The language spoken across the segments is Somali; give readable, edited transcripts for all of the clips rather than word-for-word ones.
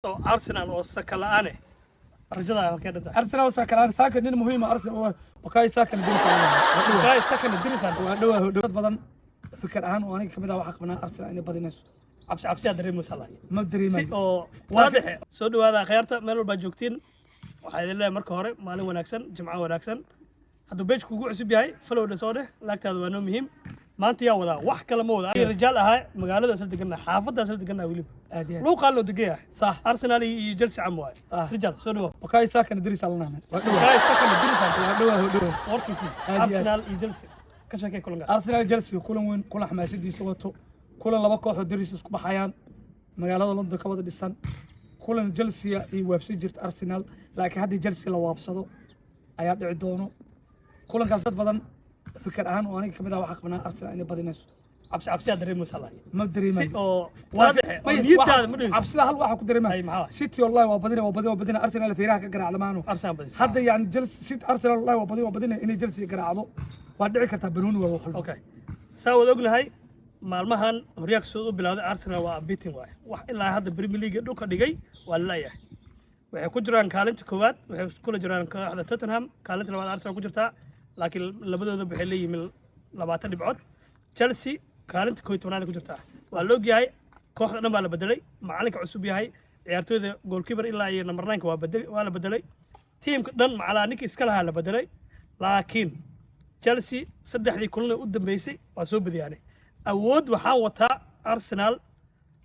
أرسنال وسكالانه رجلا كده أرسنال وسكالانه ساكن إنه مهم أرسنال وكاي ساكن الدرس كاي ساكن الدرس ودوه بدن فكر أهان وأنا كمدا وحق بنا أرسنال إنه بدي ناس عبسي أدري مسلا ما أدري ما واضح سود هذا خيرته ملو بجوكتين waxay leeyahay marka hore maalin wanaagsan jimco wanaagsan haduu beej kugu cusub yahay follow the soo dheh laagtaada waa muhiim maanta yaa wada wax kala ma wada rijaal ahaa magaalada asal degan xaafada asal degan waliba loo qaalo degan صح Arsenal iyo Chelsea am waay rijaal soo dhawo وكاي ساكن الدرس على نحن كاي ساكن الدرس ودوه warkiisi Arsenal iyo Chelsea ka shaqeey kulanka أرسنال جلسي كلهم وين كل حماسيدي سوته كلهم لبا كوخ درس isku baxayaan magaalada London ka wada dhisan كلهم جلسي iyo website jirta Arsenal laakiin hadii Chelsea la waabsado ayaa dhici doono kulankaas dad badan fikir ahaan oo aniga kamid ah waxa qabnaa Arsenal inay badinayso عبسي أدري مسلا ما أدري واضح نيتها ما عبسي هل واحد كدري ما سيتي والله وبدينا أرسنال في راك قرع لمانو أرسنال بدي هذا يعني جلس سيت أرسنال والله وبدينا إني جلس يقرع عضو وادعي كتبنون وروح أوكي سووا دقنا هاي maalmahan horyaaq soo bilowday Arsenal waa beating waay wax ilaa hadda Premier League dhulka dhigay waa la yahay waxay ku jiraan kaalinta koowaad waxay kula jiraan kooxda Tottenham kaalinta labaad Arsenal ku jirtaa laakiin labadooda waxay leeyihiin 20 dhibcood Chelsea kaalinta 11 ku jirtaa waa loo yahay kooxda dhan baa la bedelay macalinka cusub yahay ciyaartooyda goalkeeper ilaa iyo number 9 waa la bedelay teamka dhan macalaa ninka iska lahaa la bedelay laakiin Chelsea saddexdii kulan u dambeysay waa soo badiyaan awood waxaan wataa Arsenal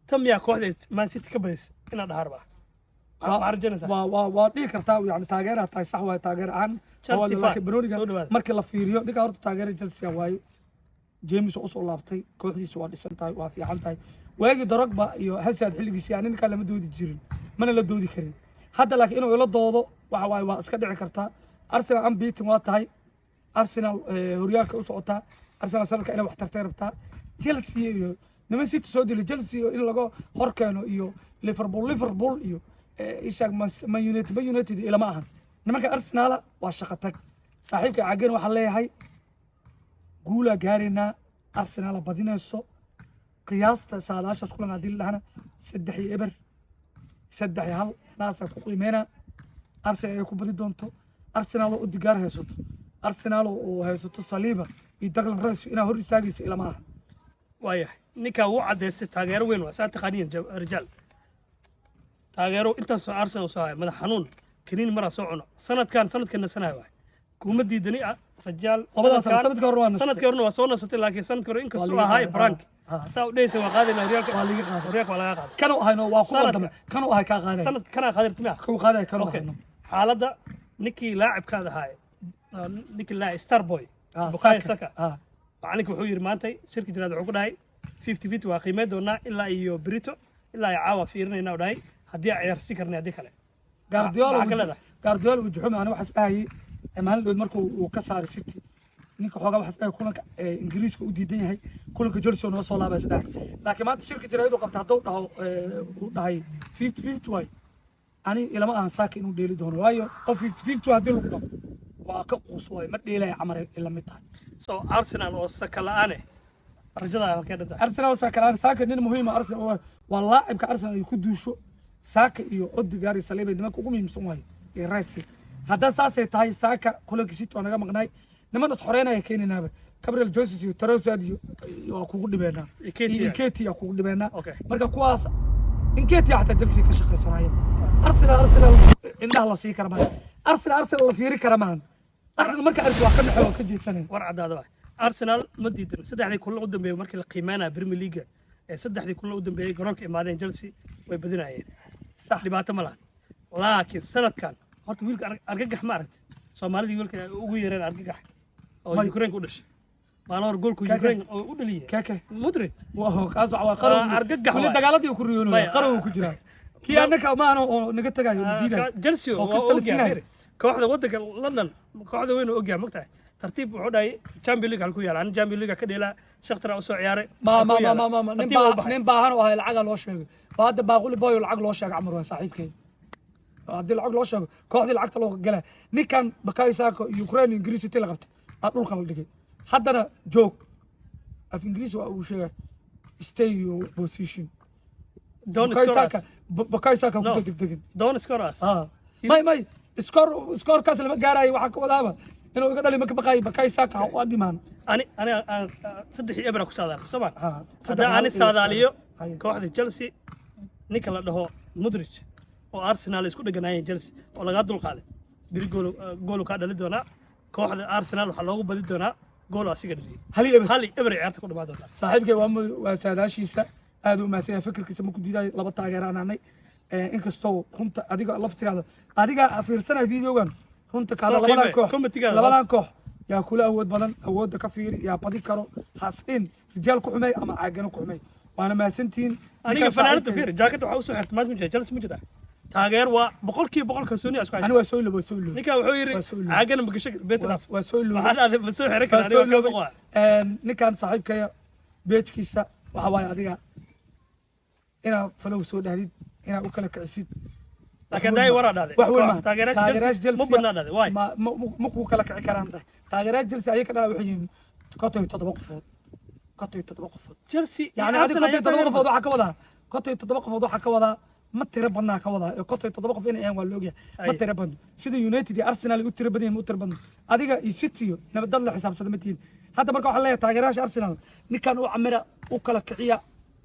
tamya kooxda Man City ka badis ina dhaharba waa dhigi kartaa yani taageeraha tahay sax waay taageer ahaan laakiin Broniga markii la fiiriyo dhiga horta taageera Chelsea waay James oo soo laabtay kooxdiisa waa dhisan tahay waa fiican tahay waagi Drogba iyo Hazard xilligiisa yani ninka lama doodi jirin mana la doodi karin hadda laakiin inuu ila doodo waxa waay waa iska dhici kartaa Arsenal am beating waa tahay Arsenal horyaalka u socotaa Arsenal sanadka inay wax tartay rabtaa Chelsea iyo niman City soo dilay Chelsea in laga horkeeno iyo Liverpool iyo ishaag Man United ila ma ahan nimanka Arsenal waa shaqo tag saaxiibka caageen waxa leeyahay guula gaarina Arsenal badinayso qiyaasta saadaashaas kulan hadii lahana 3-1 3-1 naasa ku qiimeena Arsenal ay ku badi doonto Arsenal oo digaar haysato Arsenal oo haysato Saliba iyo Declan Rice ina hor istaagaysa ila ma ahan وايه نيكا وو عديس تاغيرو وين واسا تقانين رجال تاغيرو انت سو ارسنال سو مدح حنون كنين مرا سو cuno sanadkan sanahay waay kuma diidani rajal sanadka horna waa soo nasatay laakiin sanadka hore inka soo ahay Frank saa u dheysay waa qaadina horyaalka waa laga qaaday kanu ahayno waa ku wadama kanu ahay ka qaaday sanad kana qaadirtimiya ku qaaday kanu ahayno xaaladda ninkii laacibkaada ahay ninkii laacib Starboy Bukayo Saka macalinka wuxuu yiri maanta shirka jiraad wuxuu ku dhahay 50-50 waa qiimeed doonaa ilaa iyo Brito ilaa ay caawa fiirinayna u dhahay hadii ay ciyaarsi karnaa hadii kale Guardiola wuxuu ana waxas ahay maalin dhow markuu uu ka saaray City ninka xoogaa waxas ahay kulanka Ingiriiska u diidan yahay kulanka Chelsea oo soo laabaysa dhahay laakiin maanta shirka jiraad uu qabta haduu dhaho uu dhahay 50-50 way ani ilama aan saaka inuu dheeli doono waayo qof 50-50 hadii lagu dhaho waa ka quusay ma dheelay camar ila mid tahay so Arsenal oo sakalaane rajada halkee Arsenal oo sakalaane saaka nin muhiim ah Arsenal waa laacibka Arsenal ay ku duusho saaka iyo Odegaard iyo Saliba nimanka ugu muhiimsan waay ee Rice hadda saasay tahay saaka kulanka City waa naga maqnay niman isxoreynaya keeninaaba Gabriel Jesus iyo Trossard iyo waa kugu dhibeena Nketiah yaa kugu dhibeena marka kuwaas Nketiah hatta Chelsea ka shaqeysanaya Arsenal indhaha la sii karmaan Arsenal la fiiri karmaan Arsenal marka arko wax ka dhaxo ka jeedsanay war cadaado Arsenal ma diidan saddexdii kulan u dambeeyay markii la qiimeynaa Premier League ee saddexdii kulan u dambeeyay garoonka imaadeen Chelsea way badinayeen sax dhibaato ma laha laakiin sanadkan horta wiilka argagax ma aragtay Soomaalida wiilka ugu yeereen argagax oo Ukraine u dhashay maana hor goolku Ukraine oo u dhaliyay kaka Modric waa kaas waa qaran argagax wali dagaaladii ku riyoonay qaran ku jira kii annaka ma aan oo naga tagayo diiday Chelsea oo kasta la siinay kooxda wadanka London kooxda weyn oo ogyahay magtahay tartiib wuxuu dhahay Champions League halku yaala Champions League ka dheela Shakhtar oo soo ciyaaray nin baahan oo ay lacag loo sheegay baada baaquli boy lacag loo sheegay Amar waa saaxiibkay hadii lacag loo sheego kooxdii lacagta loo galay ninkan Bukayo Saka Ukraine Ingiriis inta la qabtay dhulka la dhigay haddana joog af Ingiriis waa uu sheegay stay your position Don't Bukayo score Saka us. Bukayo Saka No. kusoo degdegin Don't score us. may iskoor kaas lama gaarayo waxaa ka wadaaba inuu iga dhali marka baqaayo Bukayo Saka ha u adimaan أنا صدق إبرة كسادة سبعة صدق هذا أنا ساداليو هاي. كواحد تشيلسي نيكلا ده مدرج وأرسنال يسكت جناي تشيلسي ولا قادر القالة بيري جولو كذا اللي دونا كواحد أرسنال وحلوه بدي دونا جولو أسيق اللي hal eber خالي إبرة عرفت كل ما دونا saaxiibkay waa saadaashiisa aad u mahadsan yahay fikirkiisa ma ku diiday laba taageeraan aanay inkastoo runta adiga laftigaada adiga fiirsanay videogan runta kaada Soo labadan qiimee, koox commentigaada labadan bas. koox yaa kula awood badan awoodda ka fiiri yaa badi karo hasin rijaal ku xumay ama caagano ku xumay waana mahadsantihiin أنا فنانة فير جاكيت وحوس حرت ما اسمه جلس مجدا تاجر وبقول كسوني أسكت ani waa soo iloobay soo iloobay نيكا وحويري وسولو. عاجنا بقشك بيت ناس waa soo iloobay وحنا هذا بنسوي حركة waa soo أنا iloobay بقول ninkan saaxiibkaya beejkiisa waxa waaye adiga inaad falow soo dhahdid inaad u kala kicisid لكن داي ورا هذا wax weyn maaha تاجرات taageerayaasha جلسي مو Chelsea بناد هذا واي ma kuu kala kici karaan dheh taageerayaasha Chelsea ayaga dhala waxay yihiin konton iyo toddoba qofood konton iyo toddoba qofood جلسي يعني adiga konton iyo toddoba qofood waxaa ka wadaa konton iyo toddoba qofood waxaa ka wadaa ma tiro badnaa ka wadaa ee konton iyo toddoba qof inay ahaan waa la ogyahay ma Ay. tiro badno sida United iyo Arsenal ay u tiro badan yihiin ma u tiro badno adiga iyo City iyo nabadda la xisaabsada ma tihiin hadda marka waxaa leeyahay taageerayaasha Arsenal ninkan u camira u kala kiciya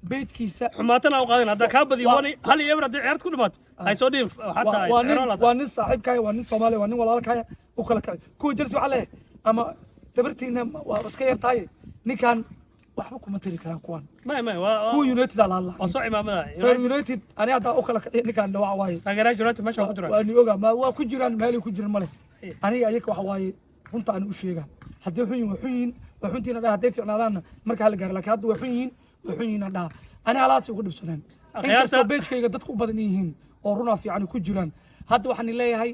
beedkiisa حماتنا وقاعدين هذا كابدي واني هل يبرد دي عرفت كل مات هاي صديم حتى waa nin saaxiibkaya waa nin Soomaali waa nin walaalkaya u kala kiciya kuwa Chelsea waxaa leeyahay ama tabartiina waa iska yartahay ninkan waxba kuma tiri karaan kuwan ما kuwa United ala Allah وصعي ما reer United ani hadda u kala kiciya ninkan dhawac waaye تاجرات جرات ماشي وكتر waa ni ogaa ma waa ku jiraan meel ay ku jiraan male aniga ayaga waxa waaye runta aan u sheegaa haddii xun yihiin waa xuntiina dhaha hadday fiicnaadaanna marka hala gaaro laakiin hadda waa xun yihiin aan dhaha ani halaasay ugu dhibsadeen inkastoo beejkayga dadku u badan yihiin oo runaa fiican ku jiraan hadda waxaan leeyahay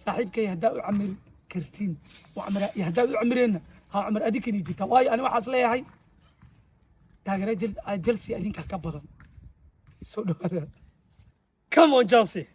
saaxiibkay haddaa u camiri kartiin haddaa u camireenna ha camir adinkani jirtaa waayo ani waxaas leeyahay taageera Chelsea adinka ka badan soo dhawaada كم اون جلسي